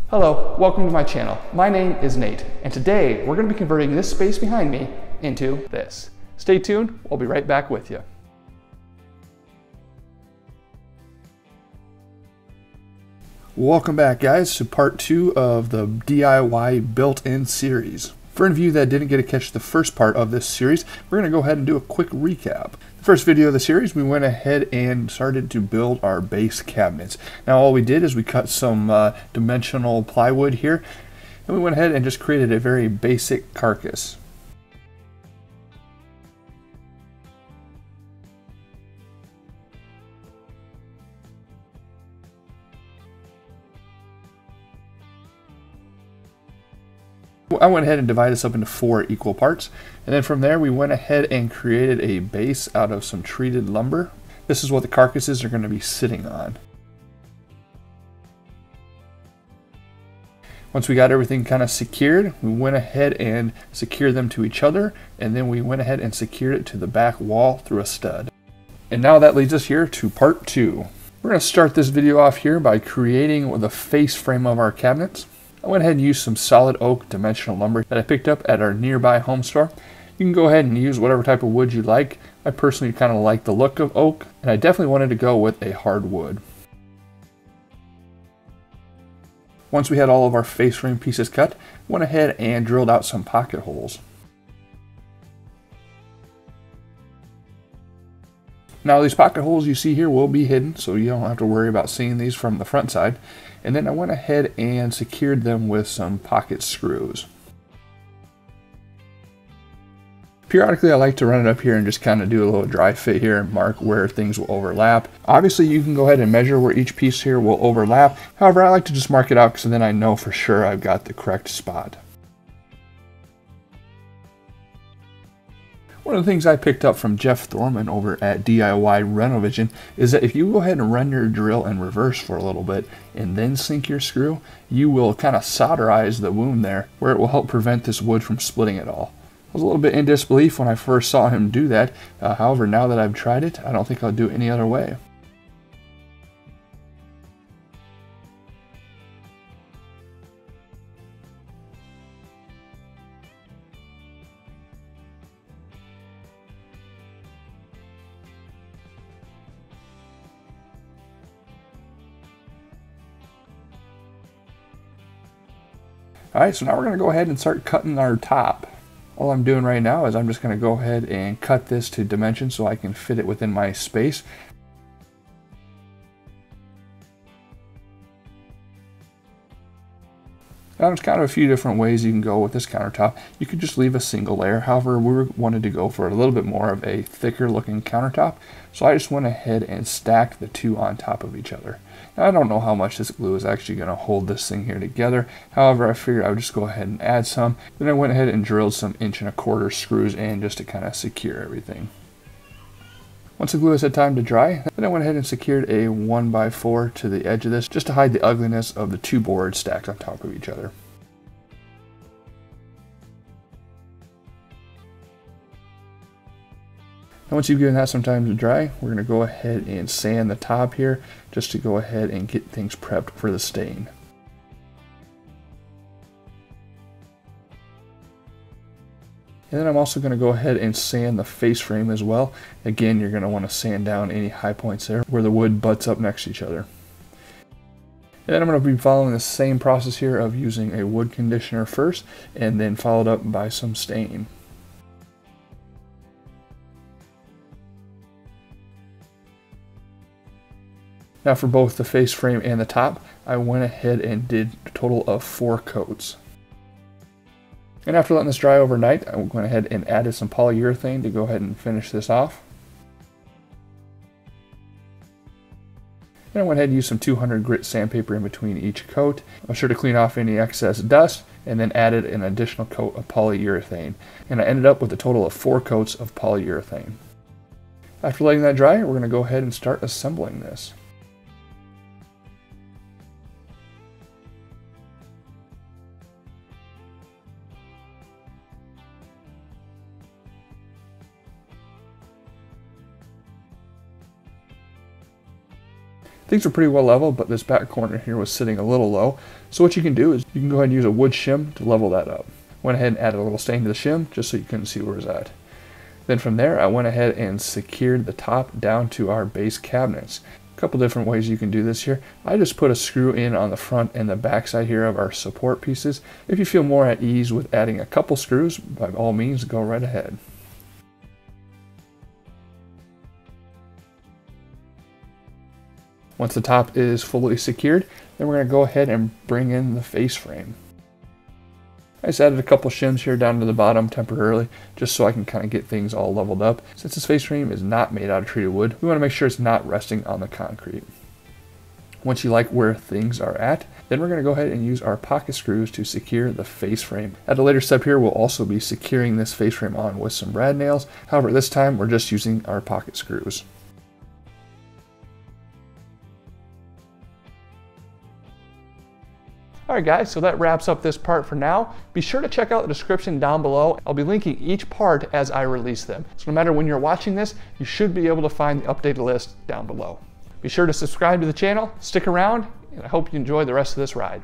Hello, welcome to my channel. My name is Nate, and today we're going to be converting this space behind me into this. Stay tuned, we'll be right back with you. Welcome back, guys, to part 2 of the DIY built-in series. For any of you that didn't get to catch the first part of this series, we're going to go ahead and do a quick recap. The first video of the series, we went ahead and started to build our base cabinets. Now all we did is we cut some dimensional plywood here, and we went ahead and just created a very basic carcass. I went ahead and divided this up into 4 equal parts, and then from there we went ahead and created a base out of some treated lumber. This is what the carcasses are going to be sitting on. Once we got everything kind of secured, we went ahead and secured them to each other, and then we went ahead and secured it to the back wall through a stud. And now that leads us here to part 2. We're going to start this video off here by creating the face frame of our cabinets. I went ahead and used some solid oak dimensional lumber that I picked up at our nearby home store. You can go ahead and use whatever type of wood you like. I personally kind of like the look of oak, and I definitely wanted to go with a hardwood. Once we had all of our face frame pieces cut, went ahead and drilled out some pocket holes. Now these pocket holes you see here will be hidden, so you don't have to worry about seeing these from the front side. And then I went ahead and secured them with some pocket screws. Periodically I like to run it up here and just kind of do a little dry fit here and mark where things will overlap. Obviously you can go ahead and measure where each piece here will overlap. However, I like to just mark it out because then I know for sure I've got the correct spot. One of the things I picked up from Jeff Thorman over at DIY Renovision is that if you go ahead and run your drill in reverse for a little bit and then sink your screw, you will kind of solderize the wound there, where it will help prevent this wood from splitting at all. I was a little bit in disbelief when I first saw him do that. However, now that I've tried it, I don't think I'll do it any other way. Alright, so now we're going to go ahead and start cutting our top. All I'm doing right now is I'm just going to go ahead and cut this to dimensions so I can fit it within my space. Now there's kind of a few different ways you can go with this countertop. You could just leave a single layer. However, we wanted to go for a little bit more of a thicker looking countertop. So I just went ahead and stacked the two on top of each other. Now I don't know how much this glue is actually going to hold this thing here together. However, I figured I would just go ahead and add some. Then I went ahead and drilled some 1¼ inch screws in just to kind of secure everything. Once the glue has had time to dry, then I went ahead and secured a 1x4 to the edge of this just to hide the ugliness of the two boards stacked on top of each other. Now once you've given that some time to dry, we're going to go ahead and sand the top here just to go ahead and get things prepped for the stain. And then I'm also going to go ahead and sand the face frame as well. Again, you're going to want to sand down any high points there where the wood butts up next to each other. And then I'm going to be following the same process here of using a wood conditioner first and then followed up by some stain. Now for both the face frame and the top, I went ahead and did a total of 4 coats. And after letting this dry overnight, I went ahead and added some polyurethane to go ahead and finish this off. Then I went ahead and used some 200 grit sandpaper in between each coat. I was sure to clean off any excess dust and then added an additional coat of polyurethane. And I ended up with a total of 4 coats of polyurethane. After letting that dry, we're going to go ahead and start assembling this. Things are pretty well level, but this back corner here was sitting a little low. So what you can do is you can go ahead and use a wood shim to level that up. Went ahead and added a little stain to the shim just so you couldn't see where it was at. Then from there, I went ahead and secured the top down to our base cabinets. A couple different ways you can do this here. I just put a screw in on the front and the back side here of our support pieces. If you feel more at ease with adding a couple screws, by all means, go right ahead. Once the top is fully secured, then we're going to go ahead and bring in the face frame. I just added a couple shims here down to the bottom temporarily, just so I can kind of get things all leveled up. Since this face frame is not made out of treated wood, we want to make sure it's not resting on the concrete. Once you like where things are at, then we're going to go ahead and use our pocket screws to secure the face frame. At a later step here, we'll also be securing this face frame on with some brad nails. However, this time we're just using our pocket screws. Alright guys, so that wraps up this part for now. Be sure to check out the description down below. I'll be linking each part as I release them. So no matter when you're watching this, you should be able to find the updated list down below. Be sure to subscribe to the channel, stick around, and I hope you enjoy the rest of this ride.